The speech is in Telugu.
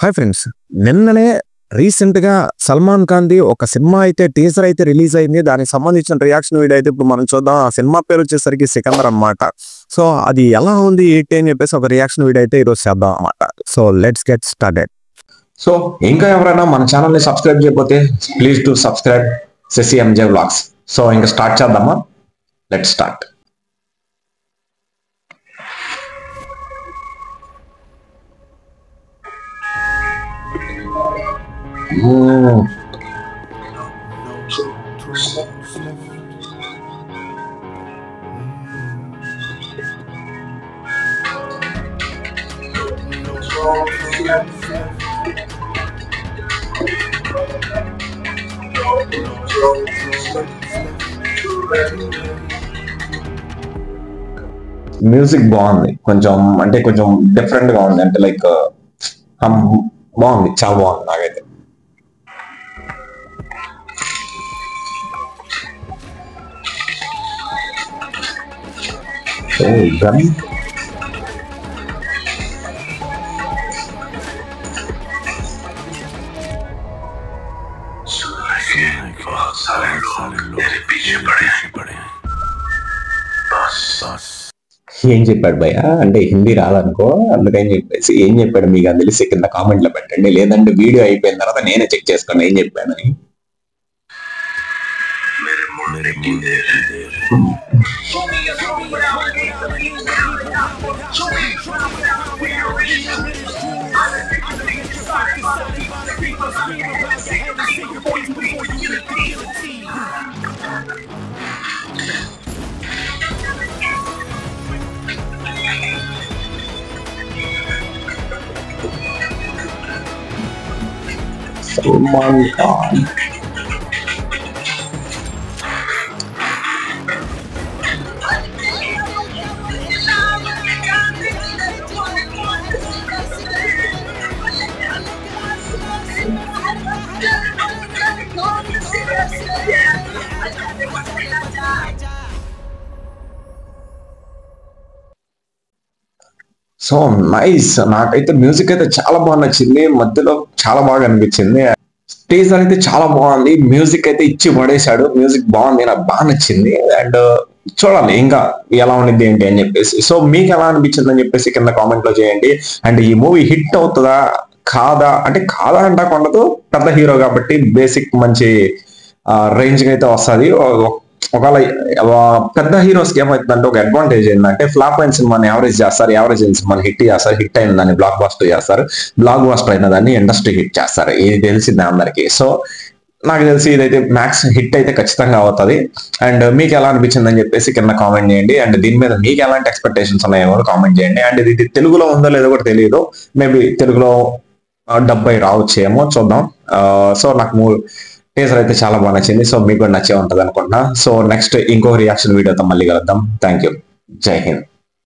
హాయ్ ఫ్రెండ్స్, నిన్ననే రీసెంట్గా సల్మాన్ ఖాన్ది ఒక సినిమా అయితే టీజర్ అయితే రిలీజ్ అయింది. దానికి సంబంధించిన రియాక్షన్ వీడియో అయితే ఇప్పుడు మనం చూద్దాం. ఆ సినిమా పేరు వచ్చేసరికి సికందర్ అనమాట. సో అది ఎలా ఉంది ఏంటి అని చెప్పేసి ఒక రియాక్షన్ వీడియో అయితే ఈరోజు చేద్దాం అనమాట. So let's get started. So ఇంకా ఎవరైనా మన ఛానల్ని సబ్స్క్రైబ్ చేయకపోతే please to subscribe Shashi MJ vlogs. So ఇంకా స్టార్ట్ చేద్దామా? Let's start. మ్యూజిక్ బాగుంది, కొంచెం అంటే కొంచెం డిఫరెంట్ గా ఉంది. అంటే లైక్ బాగుంది, చాలా బాగుంది నాకైతే. ఏం చెప్పాడు భయ్య అంటే హిందీ రాదనుకో, అందుకని చెప్పేసి ఏం చెప్పాడు మీకు అని తెలిసి కింద కామెంట్ లో పెట్టండి, లేదంటే వీడియో అయిపోయిన తర్వాత నేనే చెక్ చేసుకోండి ఏం చెప్పానని. Salman Khan so nice. నాకైతే మ్యూజిక్ అయితే చాలా బాగా నచ్చింది, మధ్యలో చాలా బాగా అనిపించింది. టీజర్ అయితే చాలా బాగుంది, మ్యూజిక్ అయితే ఇచ్చి పడేశాడు. మ్యూజిక్ బాగుంది, నాకు బాగా నచ్చింది. అండ్ చూడాలి ఇంకా ఎలా ఉండిద్ది ఏంటి అని చెప్పేసి. సో మీకు ఎలా అనిపించింది అని చెప్పేసి కింద కామెంట్ లో చేయండి. అండ్ ఈ మూవీ హిట్ అవుతుందా కాదా అంటే కాదా అంటకుండదు, పెద్ద హీరో కాబట్టి బేసిక్ మంచి రేంజ్ అయితే వస్తుంది. ఒకవేళ పెద్ద హీరోస్ కి ఏమవుతుందంటే ఒక అడ్వాంటేజ్ ఏంటంటే ఫ్లాప్ అయిన సినిమాని యావరేజ్ చేస్తారు, యావరేజ్ అయిన సినిమాని హిట్ చేస్తారు, హిట్ అయిన దాన్ని బ్లాక్ బాస్టర్ చేస్తారు, బ్లాక్ బాస్టర్ అయిన దాన్ని ఇండస్ట్రీ హిట్ చేస్తారు. ఇది తెలిసింది అందరికి. సో నాకు తెలిసి ఇదైతే మ్యాక్స్ హిట్ అయితే ఖచ్చితంగా అవుతుంది. అండ్ మీకు ఎలా అనిపించింది అని చెప్పేసి కింద కామెంట్ చేయండి. అండ్ దీని మీద మీకు ఎలాంటి ఎక్స్పెక్టేషన్స్ ఉన్నాయో కూడా కామెంట్ చేయండి. అండ్ ఇది తెలుగులో ఉందో లేదో కూడా తెలియదు, మేబీ తెలుగులో డబ్బై రావచ్చేమో, చూద్దాం. సో నాకు టీజర్ అయితే చాలా బాగా నచ్చింది. సో మీకు కూడా నచ్చే ఉంటుంది అనుకుంటున్నా. సో నెక్స్ట్ ఇంకో రియాక్షన్ వీడియోతో మళ్ళీ కలుద్దాం. Thank you. జై హింద్.